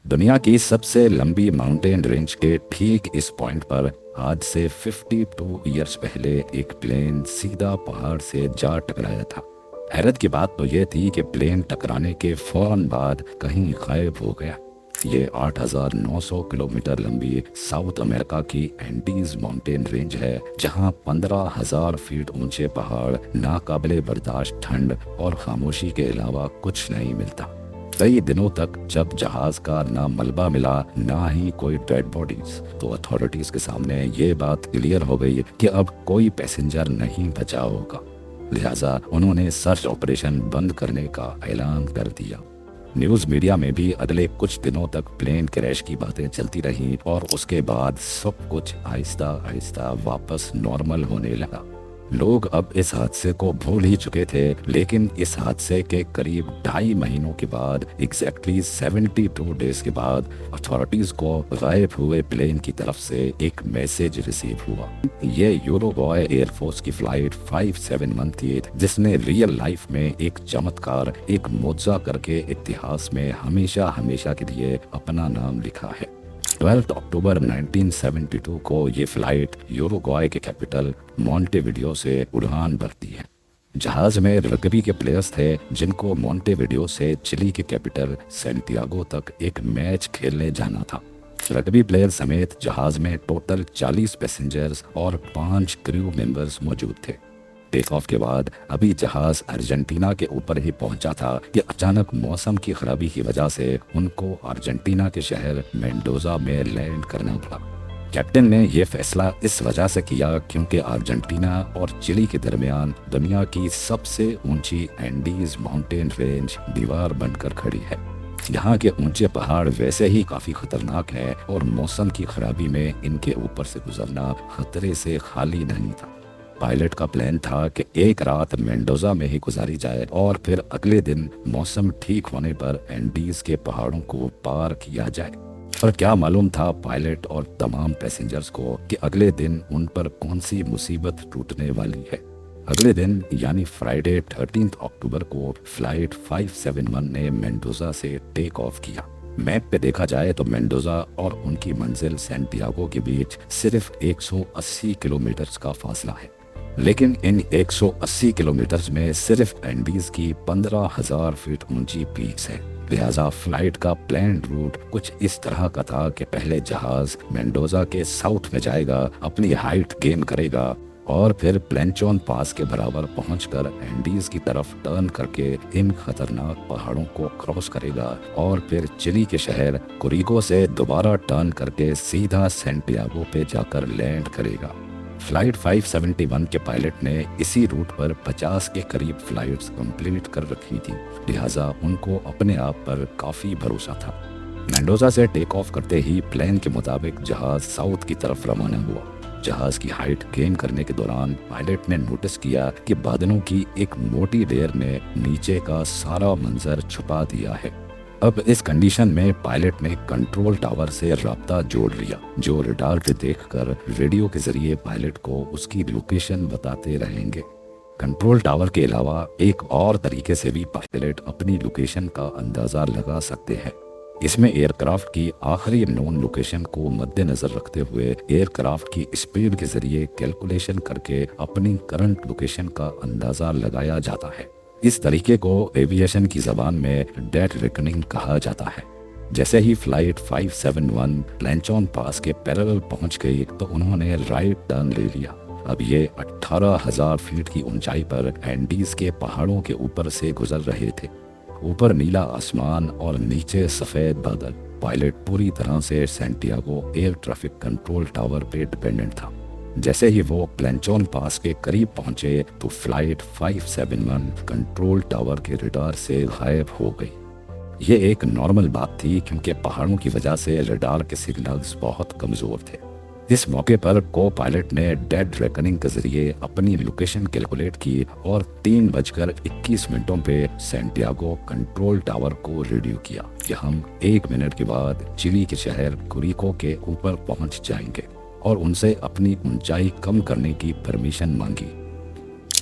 दुनिया की सबसे लंबी माउंटेन रेंज के ठीक इस पॉइंट पर आज से 52 ईयर्स पहले एक प्लेन सीधा पहाड़ से जा टकराया था। हैरत की बात तो यह थी कि प्लेन टकराने के फौरन बाद कहीं गायब हो गया। ये 8,900 किलोमीटर लंबी साउथ अमेरिका की एंडीज माउंटेन रेंज है, जहां 15,000 फीट ऊंचे पहाड़, नाकाबिले बर्दाश्त ठंड और खामोशी के अलावा कुछ नहीं मिलता। कई दिनों तक जब जहाज का ना मलबा मिला ना ही कोई डेड बॉडीज, तो अथॉरिटीज के सामने ये बात क्लियर हो गई कि अब कोई पैसेंजर नहीं बचा होगा। लिहाजा उन्होंने सर्च ऑपरेशन बंद करने का ऐलान कर दिया। न्यूज़ मीडिया में भी अगले कुछ दिनों तक प्लेन क्रैश की बातें चलती रहीं और उसके बाद सब कुछ आहिस्ता आहिस्ता वापस नॉर्मल होने लगा। लोग अब इस हादसे को भूल ही चुके थे, लेकिन इस हादसे के करीब 2.5 महीनों के बाद, एग्जैक्टली 72 डेज के बाद, अथॉरिटीज को गायब हुए प्लेन की तरफ से एक मैसेज रिसीव हुआ। ये यूरोगॉय एयरफोर्स की फ्लाइट 5713 थी, जिसने रियल लाइफ में एक चमत्कार, एक मुआवजा करके इतिहास में हमेशा हमेशा के लिए अपना नाम लिखा है। 12 अक्टूबर 1972 को ये फ्लाइट यूरुग्वाय के कैपिटल मॉन्टेविडियो से उड़ान भरती है। जहाज में रग्बी के प्लेयर्स थे, जिनको मॉन्टेविडियो से चिली के कैपिटल सैंटियागो तक एक मैच खेलने जाना था। रग्बी प्लेयर समेत जहाज में टोटल 40 पैसेंजर्स और 5 क्रू मेंबर्स मौजूद थे। टेक ऑफ के बाद अभी जहाज अर्जेंटीना के ऊपर ही पहुंचा था कि अचानक मौसम की खराबी की वजह से उनको अर्जेंटीना के शहर मेंडोजा में लैंड करना पड़ा। कैप्टन ने यह फैसला इस वजह से किया क्योंकि अर्जेंटीना और चिली के दरमियान दुनिया की सबसे ऊंची एंडीज माउंटेन रेंज दीवार बनकर खड़ी है। यहाँ के ऊंचे पहाड़ वैसे ही काफी खतरनाक हैं और मौसम की खराबी में इनके ऊपर से गुजरना खतरे से खाली नहीं था। पायलट का प्लान था कि एक रात मेंडोजा में ही गुजारी जाए और फिर अगले दिन मौसम ठीक होने पर एंडीज के पहाड़ों को पार किया जाए। पर क्या मालूम था पायलट और तमाम पैसेंजर्स को कि अगले दिन उन पर कौन सी मुसीबत टूटने वाली है। अगले दिन यानी फ्राइडे 13 अक्टूबर को फ्लाइट 571 ने मेंडोजा से टेक ऑफ किया। मैप पे देखा जाए तो मेंडोजा और उनकी मंजिल सैंटियागो के बीच सिर्फ 180 किलोमीटर का फासला है, लेकिन इन 180 किलोमीटर में सिर्फ एंडीज की 15,000 फीट ऊंची पीक्स है। लिहाजा फ्लाइट का प्लान रूट कुछ इस तरह का था कि पहले जहाज मेंडोजा के साउथ में जाएगा, अपनी हाइट गेन करेगा और फिर प्लेंचोन पास के बराबर पहुंचकर एंडीज की तरफ टर्न करके इन खतरनाक पहाड़ों को क्रॉस करेगा और फिर चिली के शहर कोरिको से दोबारा टर्न करके सीधा सैंटियागो पे जाकर लैंड करेगा। फ्लाइट 571 के पायलट ने इसी रूट पर 50 के करीब फ्लाइट्स कंप्लीट कर रखी थी, लिहाजा उनको अपने आप पर काफी भरोसा था। मेंडोजा से टेक ऑफ करते ही प्लान के मुताबिक जहाज साउथ की तरफ रवाना हुआ। जहाज की हाइट गेन करने के दौरान पायलट ने नोटिस किया कि बादलों की एक मोटी लेयर ने नीचे का सारा मंजर छुपा दिया है। अब इस कंडीशन में पायलट ने कंट्रोल टावर से राब्ता जोड़ लिया, जो रडार पे देखकर रेडियो के जरिए पायलट को उसकी लोकेशन बताते रहेंगे। कंट्रोल टावर के अलावा एक और तरीके से भी पायलट अपनी लोकेशन का अंदाजा लगा सकते हैं। इसमें एयरक्राफ्ट की आखिरी नोन लोकेशन को मद्देनजर रखते हुए एयरक्राफ्ट की स्पीड के जरिए कैलकुलेशन करके अपनी करंट लोकेशन का अंदाजा लगाया जाता है। इस तरीके को एविएशन की जबान में डेड रेकनिंग कहा जाता है। जैसे ही फ्लाइट 571 प्लेंचोन पास के पैरेलल पहुंच गई तो उन्होंने राइट टर्न ले लिया। अब ये 18,000 फीट की ऊंचाई पर एंडीज के पहाड़ों के ऊपर से गुजर रहे थे। ऊपर नीला आसमान और नीचे सफेद बादल। पायलट पूरी तरह से Santiago air traffic control tower पे डिपेंडेंट था। जैसे ही वो प्लेंचोन पास के करीब पहुंचे तो फ्लाइट 571 कंट्रोल टावर के रडार से गायब हो गई। ये एक नॉर्मल बात थी क्योंकि पहाड़ों की वजह से रडार के सिग्नल्स बहुत कमजोर थे। इस मौके पर को पायलट ने डेड रेकनिंग के जरिए अपनी लोकेशन कैलकुलेट की और 3:21 पे सैंटियागो कंट्रोल टावर को रेडियो किया कि हम 1 मिनट के बाद चिली के शहर कोरिको के ऊपर पहुंच जाएंगे और उनसे अपनी ऊंचाई कम करने की परमिशन मांगी।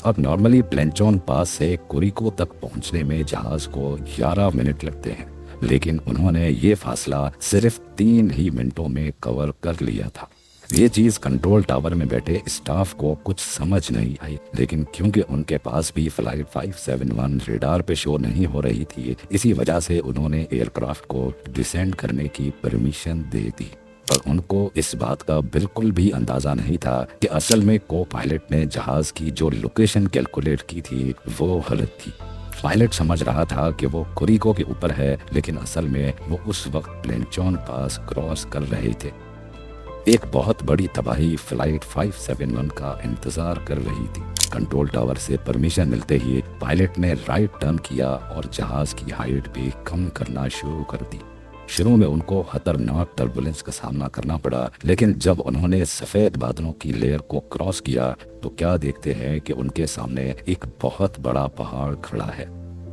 अब नॉर्मली प्लेंचोन पास से कोरिको तक पहुंचने में जहाज को 11 मिनट लगते हैं, लेकिन उन्होंने ये फासला सिर्फ 3 ही मिनटों में कवर कर लिया था। ये चीज कंट्रोल टावर में बैठे स्टाफ को कुछ समझ नहीं आई, लेकिन क्योंकि उनके पास भी फ्लाइट 571 रेडार पे शो नहीं हो रही थी, इसी वजह से उन्होंने एयरक्राफ्ट को डिसेंड करने की परमिशन दे दी। पर उनको इस बात का बिल्कुल भी अंदाजा नहीं था कि असल में को पायलट ने जहाज की जो लोकेशन कैलकुलेट की थी वो गलत थी। पायलट समझ रहा था कि वो कुरिको के ऊपर है, लेकिन असल में वो उस वक्त प्लेनचोन पास क्रॉस कर रहे थे। एक बहुत बड़ी तबाही फ्लाइट 571 का इंतजार कर रही थी। कंट्रोल टावर से परमिशन मिलते ही पायलट ने राइट टर्न किया और जहाज की हाइट भी कम करना शुरू कर दी। शुरू में उनको खतरनाक टर्बुलेंस का सामना करना पड़ा, लेकिन जब उन्होंने सफेद बादलों की लेयर को क्रॉस किया तो क्या देखते हैं कि उनके सामने एक बहुत बड़ा पहाड़ खड़ा है।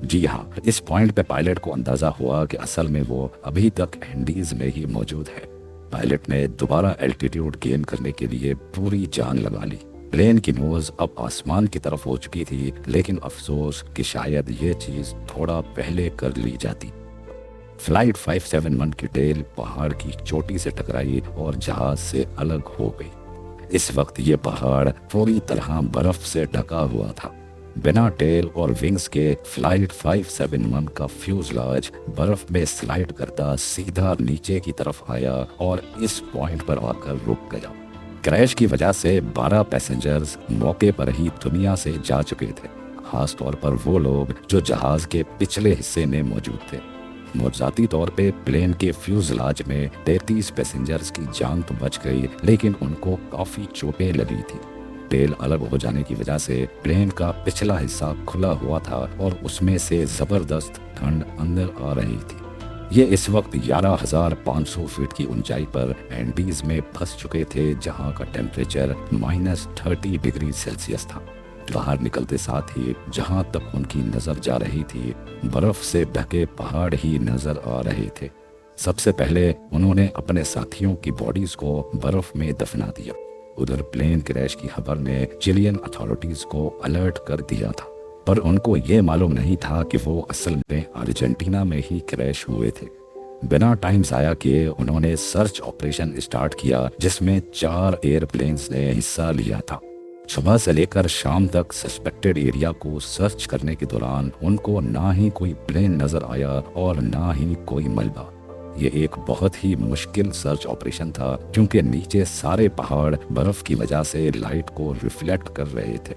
जी हाँ, इस पॉइंट पे पायलट को अंदाजा हुआ कि असल में वो अभी तक एंडीज में ही मौजूद है। पायलट ने दोबारा एल्टीट्यूड गेन करने के लिए पूरी जान लगा ली। प्लेन की नोज अब आसमान की तरफ हो चुकी थी, लेकिन अफसोस कि शायद ये चीज थोड़ा पहले कर ली जाती। फ्लाइट 571 की टेल पहाड़ की चोटी से टकराई और जहाज से अलग हो गई। इस वक्त ये पहाड़ पूरी तरह बर्फ से ढका हुआ था। बिना टेल और विंग्स के फ्लाइट 571 का फ्यूजलाज बर्फ में स्लाइड करता सीधा नीचे की तरफ आया और इस पॉइंट पर आकर रुक गया। क्रैश की वजह से 12 पैसेंजर्स मौके पर ही दुनिया से जा चुके थे, खास तौर पर वो लोग जो जहाज के पिछले हिस्से में मौजूद थे। मौजाती तौर पे प्लेन के फ्यूजलाज में 33 पैसेंजर्स की जान तो बच गई, लेकिन उनको काफी चोटें लगी थी। टेल अलग हो जाने की वजह से प्लेन का पिछला हिस्सा खुला हुआ था और उसमें से जबरदस्त ठंड अंदर आ रही थी। ये इस वक्त 11,500 फीट की ऊंचाई पर एंडीज में फंस चुके थे, जहां का टेम्परेचर -30 डिग्री सेल्सियस था। बाहर निकलते साथ ही जहां तक उनकी नजर जा रही थी, बर्फ से ढके पहाड़ ही नजर आ रहे थे। सबसे पहले उन्होंने अपने साथियों की बॉडीज को बर्फ में दफना दिया। उधर प्लेन क्रैश की खबर ने चिलियन अथॉरिटीज को अलर्ट कर दिया था, पर उनको ये मालूम नहीं था कि वो असल में अर्जेंटीना में ही क्रैश हुए थे। बिना टाइम जाया किए उन्होंने सर्च ऑपरेशन स्टार्ट किया, जिसमें 4 एयरप्लेन्स ने हिस्सा लिया था। सुबह से लेकर शाम तक सस्पेक्टेड एरिया को सर्च करने के दौरान उनको ना ही कोई प्लेन नजर आया और ना ही कोई मलबा। ये एक बहुत ही मुश्किल सर्च ऑपरेशन था, क्योंकि नीचे सारे पहाड़ बर्फ की वजह से लाइट को रिफ्लेक्ट कर रहे थे।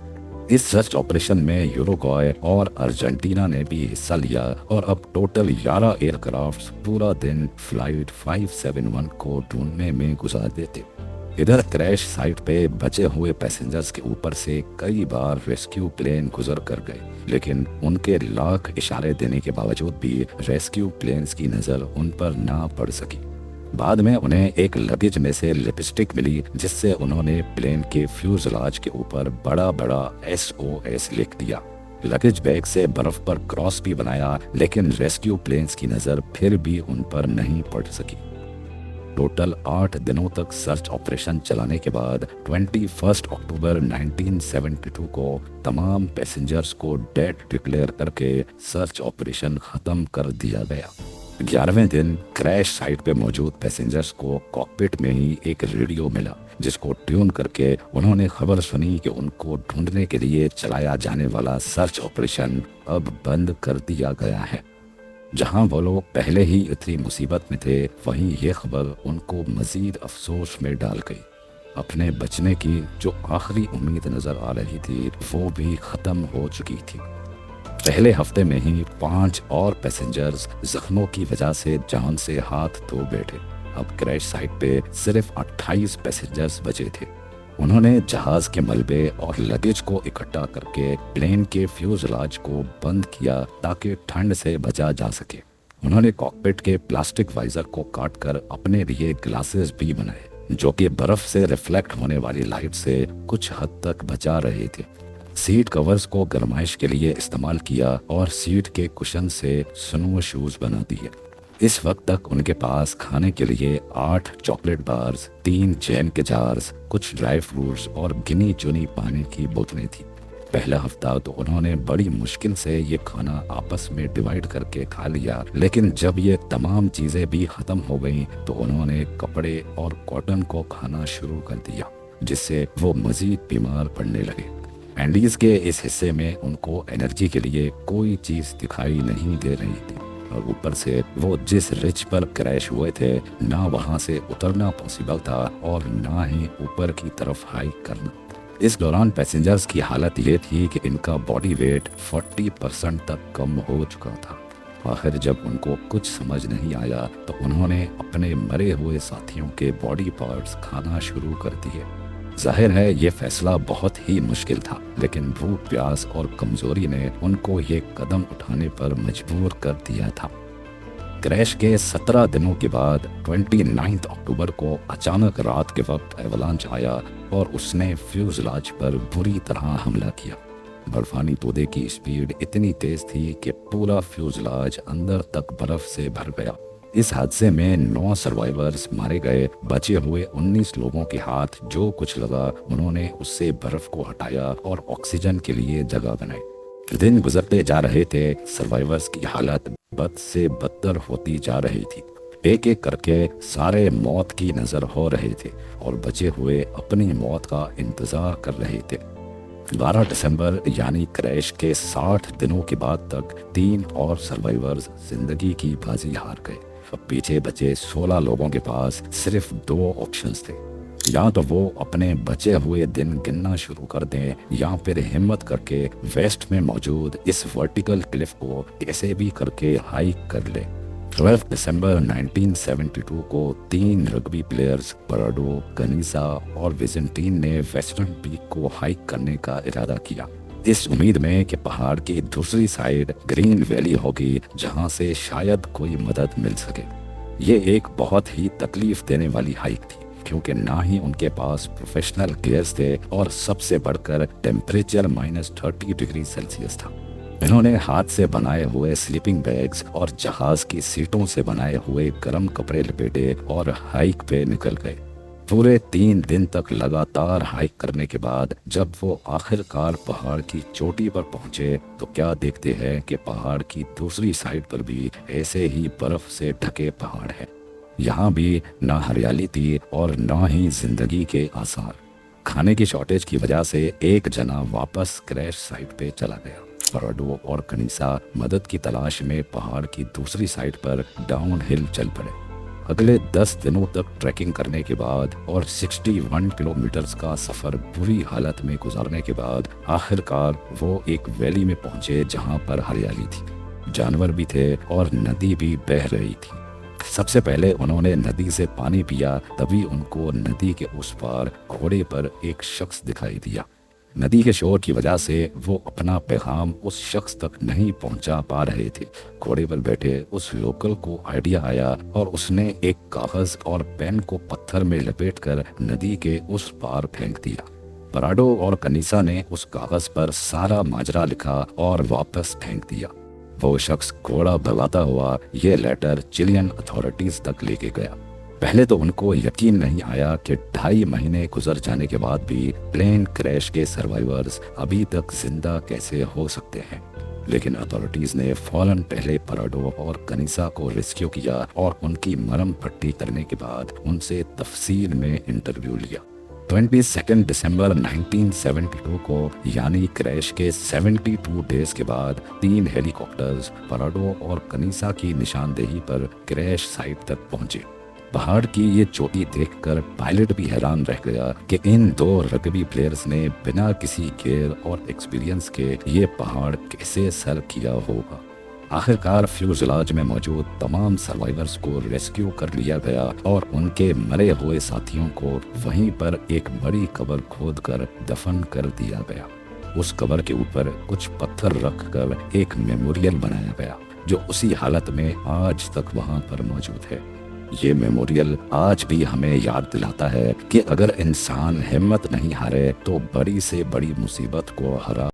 इस सर्च ऑपरेशन में यूरुग्वे और अर्जेंटीना ने भी हिस्सा लिया और अब टोटल 11 एयरक्राफ्ट पूरा दिन फ्लाइट 571 को ढूंढने में गुजार देते। इधर क्रैश साइट पे बचे हुए पैसेंजर्स के ऊपर से कई बार रेस्क्यू प्लेन गुजर कर गए, लेकिन उनके लाख इशारे देने के बावजूद भी रेस्क्यू प्लेन्स की नजर उन पर ना पड़ सकी। बाद में उन्हें एक लगेज में से लिपस्टिक मिली, जिससे उन्होंने प्लेन के फ्यूजलाज के ऊपर बड़ा बड़ा SOS लिख दिया। लगेज बैग से बर्फ पर क्रॉस भी बनाया, लेकिन रेस्क्यू प्लेन्स की नजर फिर भी उन पर नहीं पड़ सकी। टोटल 8 दिनों तक सर्च ऑपरेशन चलाने के बाद 21 अक्टूबर 1972 को तमाम पैसेंजर्स को डेड डिक्लेयर करके सर्च ऑपरेशन खत्म कर दिया गया। 11वें दिन क्रैश साइट पे मौजूद पैसेंजर्स को कॉकपिट में ही एक रेडियो मिला, जिसको ट्यून करके उन्होंने खबर सुनी कि उनको ढूंढने के लिए चलाया जाने वाला सर्च ऑपरेशन अब बंद कर दिया गया है। जहां वो लोग पहले ही इतनी मुसीबत में थे, वहीं ये खबर उनको मजीद अफसोस में डाल गई। अपने बचने की जो आखिरी उम्मीद नजर आ रही थी, वो भी खत्म हो चुकी थी। पहले हफ्ते में ही 5 और पैसेंजर्स जख्मों की वजह से जान से हाथ धो बैठे। अब क्रैश साइट पे सिर्फ 28 पैसेंजर्स बचे थे। उन्होंने जहाज के मलबे और लगेज को इकट्ठा करके प्लेन के फ्यूजलाज को बंद किया ताकि ठंड से बचा जा सके। उन्होंने कॉकपिट के प्लास्टिक वाइजर को काटकर अपने लिए ग्लासेस भी बनाए, जो कि बर्फ से रिफ्लेक्ट होने वाली लाइट से कुछ हद तक बचा रहे थे। सीट कवर्स को गर्माइश के लिए इस्तेमाल किया और सीट के कुशन से स्नो शूज बना दिए। इस वक्त तक उनके पास खाने के लिए 8 चॉकलेट बार्स, 3 जैम के जार्स, कुछ ड्राई फ्रूट्स और गिनी चुनी पानी की बोतलें थी। पहला हफ्ता तो उन्होंने बड़ी मुश्किल से ये खाना आपस में डिवाइड करके खा लिया, लेकिन जब ये तमाम चीजें भी खत्म हो गईं तो उन्होंने कपड़े और कॉटन को खाना शुरू कर दिया, जिससे वो मजीद बीमार पड़ने लगे। एंडीज के इस हिस्से में उनको एनर्जी के लिए कोई चीज दिखाई नहीं दे रही थी, और ऊपर से वो जिस रिच पर क्रैश हुए थे ना वहां से उतरना पॉसिबल था और ना ही ऊपर की तरफ हाइक करना। इस दौरान पैसेंजर्स की हालत ये थी कि इनका बॉडी वेट 40% तक कम हो चुका था। आखिर जब उनको कुछ समझ नहीं आया तो उन्होंने अपने मरे हुए साथियों के बॉडी पार्ट्स खाना शुरू कर दिए। जाहिर है ये फैसला बहुत ही मुश्किल था, लेकिन भूख, प्यास और कमजोरी ने उनको ये कदम उठाने पर मजबूर कर दिया था। क्रैश के 17 दिनों के बाद 29 अक्टूबर को अचानक रात के वक्त एवलांच आया और उसने फ्यूजलाज पर बुरी तरह हमला किया। बर्फानी तोदे की स्पीड इतनी तेज थी कि पूरा फ्यूजलाज अंदर तक बर्फ से भर गया। इस हादसे में 9 सर्वाइवर्स मारे गए। बचे हुए 19 लोगों के हाथ जो कुछ लगा उन्होंने उससे बर्फ को हटाया और ऑक्सीजन के लिए जगह बनाई। दिन गुजरते जा रहे थे, सर्वाइवर्स की हालत बद से बदतर होती जा रही थी। एक एक करके सारे मौत की नजर हो रहे थे और बचे हुए अपनी मौत का इंतजार कर रहे थे। 12 दिसंबर यानी क्रैश के 60 दिनों के बाद तक 3 और सर्वाइवर्स जिंदगी की बाजी हार गए। अब पीछे बचे 16 लोगों के पास सिर्फ 2 ऑप्शंस थे, या तो वो अपने बचे हुए दिन गिनना शुरू कर दें या फिर हिम्मत करके वेस्ट में मौजूद इस वर्टिकल क्लिफ को कैसे भी करके हाइक कर ले। 12 दिसंबर 1972 को 3 रग्बी प्लेयर्स पराडो, कनीसा और विजेंटीन ने वेस्टर्न पीक को हाइक करने का इरादा किया, इस उम्मीद में कि पहाड़ की दूसरी साइड ग्रीन वैली होगी जहां से शायद कोई मदद मिल सके। ये एक बहुत ही तकलीफ देने वाली हाइक थी, क्योंकि ना ही उनके पास प्रोफेशनल गियर्स थे और सबसे बढ़कर टेम्परेचर -30 डिग्री सेल्सियस था। इन्होंने हाथ से बनाए हुए स्लीपिंग बैग्स और जहाज की सीटों से बनाए हुए गर्म कपड़े लपेटे और हाइक पे निकल गए। पूरे 3 दिन तक लगातार हाइक करने के बाद जब वो आखिरकार पहाड़ की चोटी पर पहुंचे तो क्या देखते हैं कि पहाड़ की दूसरी साइड पर भी ऐसे ही बर्फ से ढके पहाड़ है। यहाँ भी ना हरियाली थी और ना ही जिंदगी के आसार। खाने की शॉर्टेज की वजह से एक जना वापस क्रैश साइट पे चला गया। पराडो और कनीसा मदद की तलाश में पहाड़ की दूसरी साइड पर डाउन हिल चल पड़े। अगले 10 दिनों तक ट्रैकिंग करने के बाद और 61 किलोमीटर का सफर बुरी हालत में गुजारने के बाद आखिरकार वो एक वैली में पहुंचे जहां पर हरियाली थी, जानवर भी थे और नदी भी बह रही थी। सबसे पहले उन्होंने नदी से पानी पिया, तभी उनको नदी के उस पार घोड़े पर एक शख्स दिखाई दिया। नदी के शोर की वजह से वो अपना पैगाम उस शख्स तक नहीं पहुंचा पा रहे थे। घोड़े पर बैठे उस लोकल को आइडिया आया और उसने एक कागज और पेन को पत्थर में लपेटकर नदी के उस पार फेंक दिया। पराडो और कनीसा ने उस कागज पर सारा माजरा लिखा और वापस फेंक दिया। वो शख्स घोड़ा भगाता हुआ ये लेटर चिलियन अथॉरिटीज तक लेके गया। पहले तो उनको यकीन नहीं आया कि 2.5 महीने गुजर जाने के बाद भी प्लेन क्रैश के सर्वाइवर्स अभी तक जिंदा कैसे हो सकते हैं, लेकिन अथॉरिटीज ने फौरन पहले पराडो और कनीसा को रेस्क्यू किया और उनकी मरहम पट्टी करने के बाद उनसे तफसील में इंटरव्यू लिया। 22 दिसंबर 1972 को यानी क्रैश के 72 डेज के बाद 3 हेलीकॉप्टर्स पराडो और कनीसा की निशानदेही पर क्रैश साइट तक पहुंचे। पहाड़ की ये चोटी देखकर पायलट भी हैरान रह गया कि इन 2 रग्बी प्लेयर्स ने बिना किसी गियर और एक्सपीरियंस के ये पहाड़ कैसे सर किया होगा। आखिरकार फ्यूजलाज में मौजूद तमाम सर्वाइवर्स को रेस्क्यू कर लिया गया और उनके मरे हुए साथियों को वहीं पर एक बड़ी कब्र खोदकर दफन कर दिया गया। उस कब्र के ऊपर कुछ पत्थर रखकर एक मेमोरियल बनाया गया जो उसी हालत में आज तक वहां पर मौजूद है। ये मेमोरियल आज भी हमें याद दिलाता है कि अगर इंसान हिम्मत नहीं हारे तो बड़ी से बड़ी मुसीबत को हरा